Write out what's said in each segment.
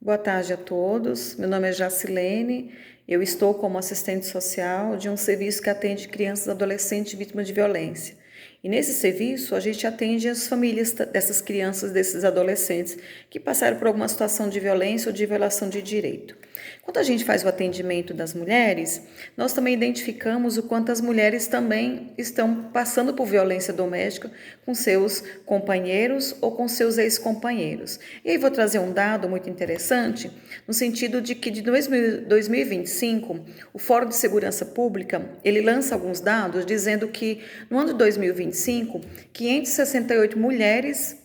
Boa tarde a todos. Meu nome é Jacilene. Eu estou como assistente social de um serviço que atende crianças e adolescentes vítimas de violência. E nesse serviço, a gente atende as famílias dessas crianças, desses adolescentes que passaram por alguma situação de violência ou de violação de direito. Quando a gente faz o atendimento das mulheres, nós também identificamos o quanto as mulheres também estão passando por violência doméstica com seus companheiros ou com seus ex-companheiros. E aí vou trazer um dado muito interessante, no sentido de que de 2025, o Fórum de Segurança Pública, ele lança alguns dados dizendo que no ano de 2025, 568 mulheres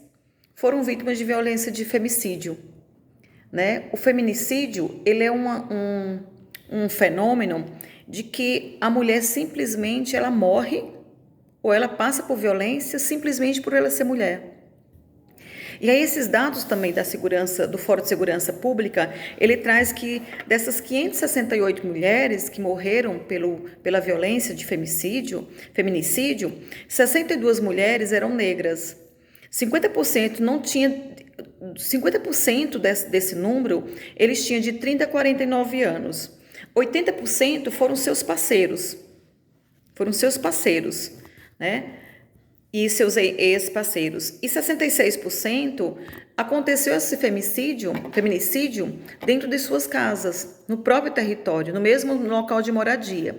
foram vítimas de violência de femicídio. Né? O feminicídio, ele é um fenômeno de que a mulher simplesmente ela morre ou ela passa por violência simplesmente por ela ser mulher. E aí esses dados também da segurança, do Fórum de Segurança Pública, ele traz que dessas 568 mulheres que morreram pela violência de feminicídio, 62 mulheres eram negras. 50% desse número, eles tinham de 30 a 49 anos. 80% foram seus parceiros, né? E seus ex-parceiros. E 66% aconteceu esse feminicídio dentro de suas casas, no próprio território, no mesmo local de moradia.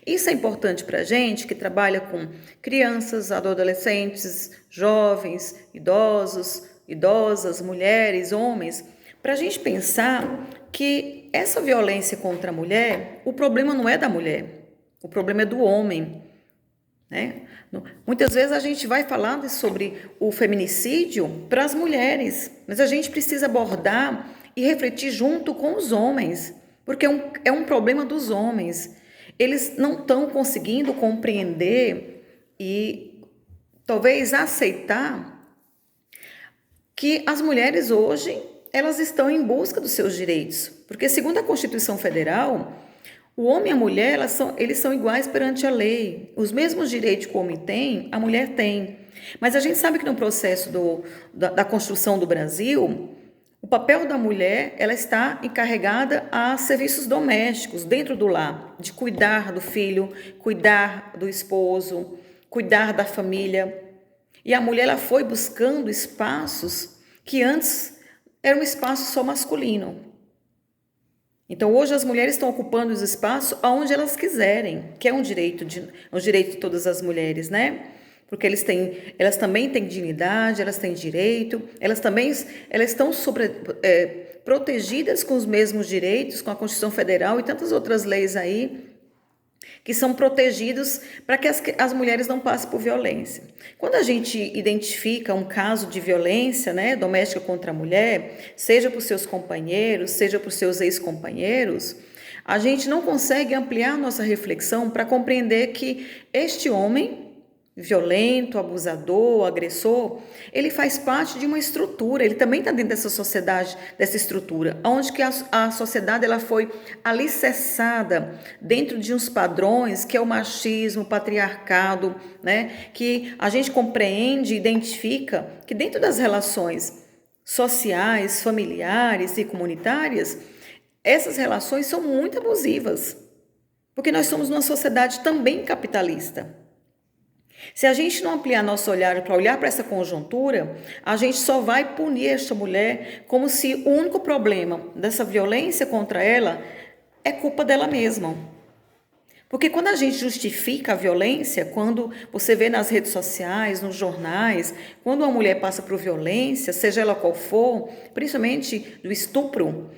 Isso é importante para a gente que trabalha com crianças, adolescentes, jovens, idosas, mulheres, homens, para a gente pensar que essa violência contra a mulher, o problema não é da mulher, o problema é do homem. Né? Muitas vezes a gente vai falar sobre o feminicídio para as mulheres, mas a gente precisa abordar e refletir junto com os homens, porque é um problema dos homens. Eles não estão conseguindo compreender e talvez aceitar que as mulheres hoje elas estão em busca dos seus direitos, porque segundo a Constituição Federal, o homem e a mulher, eles são iguais perante a lei. Os mesmos direitos que o homem tem, a mulher tem. Mas a gente sabe que no processo da construção do Brasil, o papel da mulher, ela está encarregada a serviços domésticos, dentro do lar, de cuidar do filho, cuidar do esposo, cuidar da família. E a mulher, ela foi buscando espaços que antes eram um espaço só masculino. Então, hoje as mulheres estão ocupando os espaços aonde elas quiserem, que é um direito de todas as mulheres, né? Porque elas também têm dignidade, elas têm direito, elas estão protegidas com os mesmos direitos, com a Constituição Federal e tantas outras leis aí, que são protegidos para que as mulheres não passem por violência. Quando a gente identifica um caso de violência, né, doméstica contra a mulher, seja por seus companheiros, seja por seus ex-companheiros, a gente não consegue ampliar nossa reflexão para compreender que este homem violento, abusador, agressor, ele faz parte de uma estrutura, ele também está dentro dessa sociedade, dessa estrutura, onde que a sociedade ela foi alicerçada dentro de uns padrões que é o machismo, o patriarcado, né? Que a gente compreende, identifica que dentro das relações sociais, familiares e comunitárias, essas relações são muito abusivas, porque nós somos numa sociedade também capitalista. Se a gente não ampliar nosso olhar para olhar para essa conjuntura, a gente só vai punir esta mulher como se o único problema dessa violência contra ela é culpa dela mesma. Porque quando a gente justifica a violência, quando você vê nas redes sociais, nos jornais, quando uma mulher passa por violência, seja ela qual for, principalmente do estupro,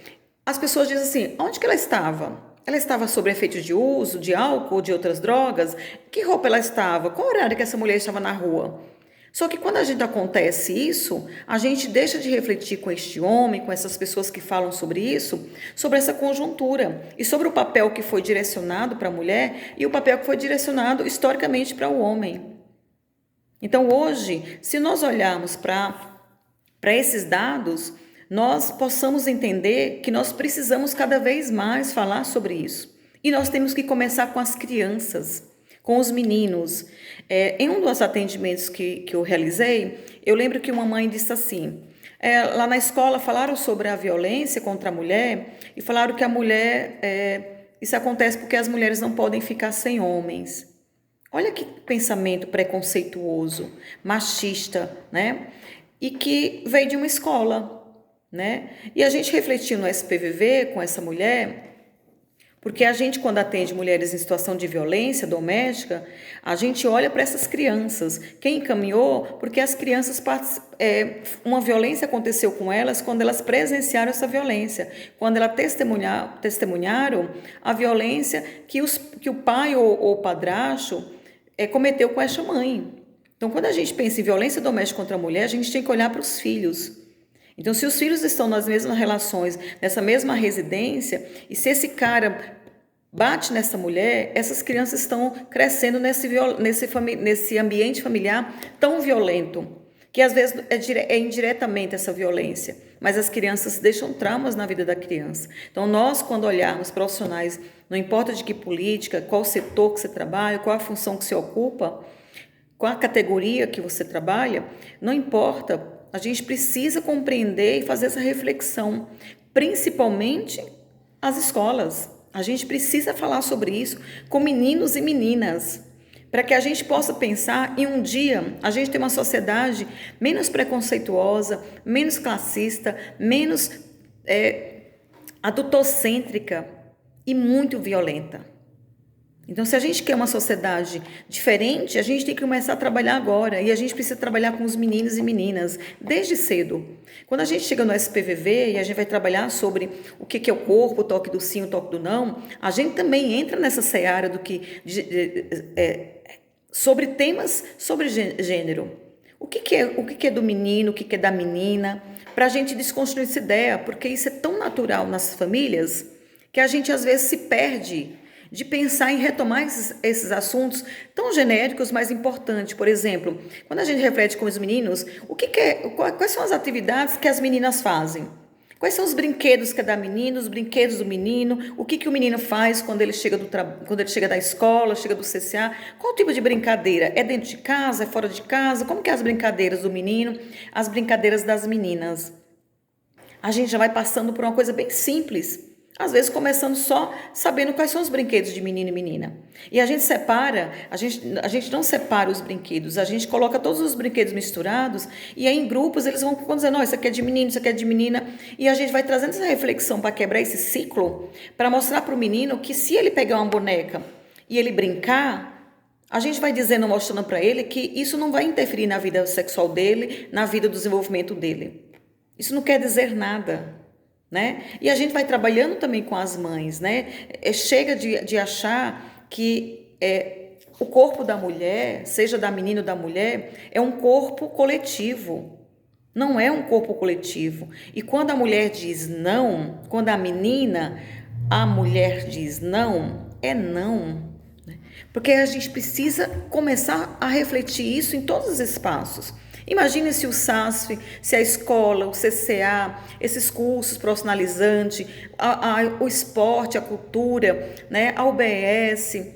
as pessoas dizem assim, onde que ela estava? Ela estava sob efeito de uso de álcool ou de outras drogas? Que roupa ela estava? Qual horário que essa mulher estava na rua? Só que quando acontece isso, a gente deixa de refletir com este homem, com essas pessoas que falam sobre isso, sobre essa conjuntura e sobre o papel que foi direcionado para a mulher e o papel que foi direcionado historicamente para o homem. Então hoje, se nós olharmos para esses dados, nós possamos entender que nós precisamos cada vez mais falar sobre isso. E nós temos que começar com as crianças, com os meninos. Em um dos atendimentos que eu realizei, eu lembro que uma mãe disse assim, Lá na escola falaram sobre a violência contra a mulher e falaram que a mulher, isso acontece porque as mulheres não podem ficar sem homens. Olha que pensamento preconceituoso, machista, né? E que veio de uma escola, né? E a gente refletiu no SPVV com essa mulher, porque a gente, quando atende mulheres em situação de violência doméstica, a gente olha para essas crianças. Quem encaminhou? Porque as crianças, uma violência aconteceu com elas quando elas presenciaram essa violência, quando elas testemunharam a violência que o pai ou o padrasto cometeu com essa mãe. Então, quando a gente pensa em violência doméstica contra a mulher, a gente tem que olhar para os filhos. Então, se os filhos estão nas mesmas relações, nessa mesma residência, e se esse cara bate nessa mulher, essas crianças estão crescendo nesse ambiente familiar tão violento, que às vezes é indiretamente essa violência, mas as crianças deixam traumas na vida da criança. Então, nós, quando olharmos profissionais, não importa de que política, qual setor que você trabalha, qual a função que você ocupa, qual a categoria que você trabalha, não importa, a gente precisa compreender e fazer essa reflexão, principalmente as escolas. A gente precisa falar sobre isso com meninos e meninas, para que a gente possa pensar em um dia a gente ter uma sociedade menos preconceituosa, menos classista, menos adultocêntrica e muito violenta. Então, se a gente quer uma sociedade diferente, a gente tem que começar a trabalhar agora. E a gente precisa trabalhar com os meninos e meninas desde cedo. Quando a gente chega no SPVV e a gente vai trabalhar sobre o que é o corpo, o toque do sim, o toque do não, a gente também entra nessa seara sobre temas sobre gênero. O que é do menino, o que é da menina, para a gente desconstruir essa ideia, porque isso é tão natural nas famílias que a gente às vezes se perde de pensar em retomar esses assuntos tão genéricos, mas importantes. Por exemplo, quando a gente reflete com os meninos, quais são as atividades que as meninas fazem? Quais são os brinquedos que é da menina, os brinquedos do menino? O que o menino faz quando ele chega da escola, chega do CCA? Qual tipo de brincadeira? É dentro de casa? É fora de casa? Como que é as brincadeiras do menino? As brincadeiras das meninas? A gente já vai passando por uma coisa bem simples. Às vezes começando só sabendo quais são os brinquedos de menino e menina. E a gente a gente não separa os brinquedos, a gente coloca todos os brinquedos misturados e aí em grupos eles vão dizendo, não, isso aqui é de menino, isso aqui é de menina. E a gente vai trazendo essa reflexão para quebrar esse ciclo, para mostrar para o menino que se ele pegar uma boneca e ele brincar, a gente vai dizendo, mostrando para ele que isso não vai interferir na vida sexual dele, na vida do desenvolvimento dele. Isso não quer dizer nada. Né? E a gente vai trabalhando também com as mães, né? Chega de achar que o corpo da mulher, seja da menina ou da mulher, é um corpo coletivo. Não é um corpo coletivo. E quando a mulher diz não, quando a mulher diz não, é não. Porque a gente precisa começar a refletir isso em todos os espaços. Imagine se o SASF, se a escola, o CCA, esses cursos profissionalizantes, o esporte, a cultura, né, a UBS,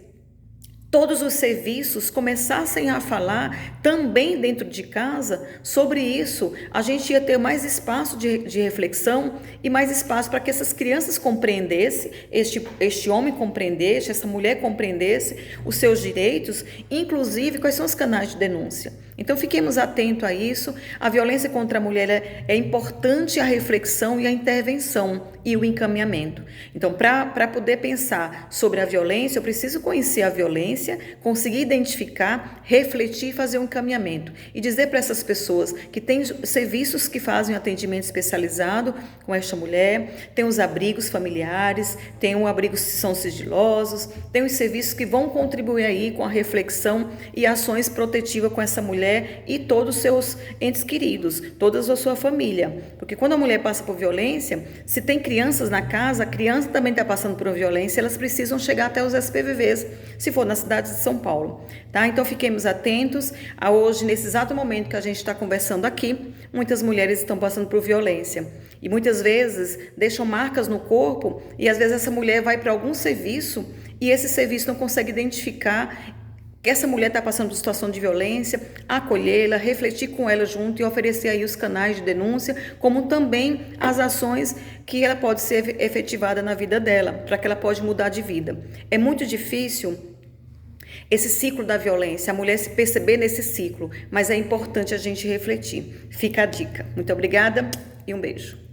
todos os serviços começassem a falar também dentro de casa sobre isso, a gente ia ter mais espaço de reflexão e mais espaço para que essas crianças compreendessem, este homem compreendesse, essa mulher compreendesse os seus direitos, inclusive quais são os canais de denúncia. Então, fiquemos atentos a isso. A violência contra a mulher é importante a reflexão e a intervenção e o encaminhamento. Então, para poder pensar sobre a violência, eu preciso conhecer a violência, conseguir identificar, refletir e fazer um encaminhamento. E dizer para essas pessoas que tem serviços que fazem atendimento especializado com esta mulher, tem os abrigos familiares, tem um abrigos que são sigilosos, tem os serviços que vão contribuir aí com a reflexão e ações protetivas com essa mulher e todos os seus entes queridos, toda a sua família. Porque quando a mulher passa por violência, se tem crianças na casa, a criança também está passando por violência, elas precisam chegar até os SPVVs, se for na cidade de São Paulo. Tá? Então, fiquemos atentos a hoje, nesse exato momento que a gente está conversando aqui, muitas mulheres estão passando por violência. E muitas vezes deixam marcas no corpo e às vezes essa mulher vai para algum serviço e esse serviço não consegue identificar que essa mulher está passando por situação de violência, acolhê-la, refletir com ela junto e oferecer aí os canais de denúncia, como também as ações que ela pode ser efetivada na vida dela, para que ela pode mudar de vida. É muito difícil esse ciclo da violência, a mulher se perceber nesse ciclo, mas é importante a gente refletir. Fica a dica. Muito obrigada e um beijo.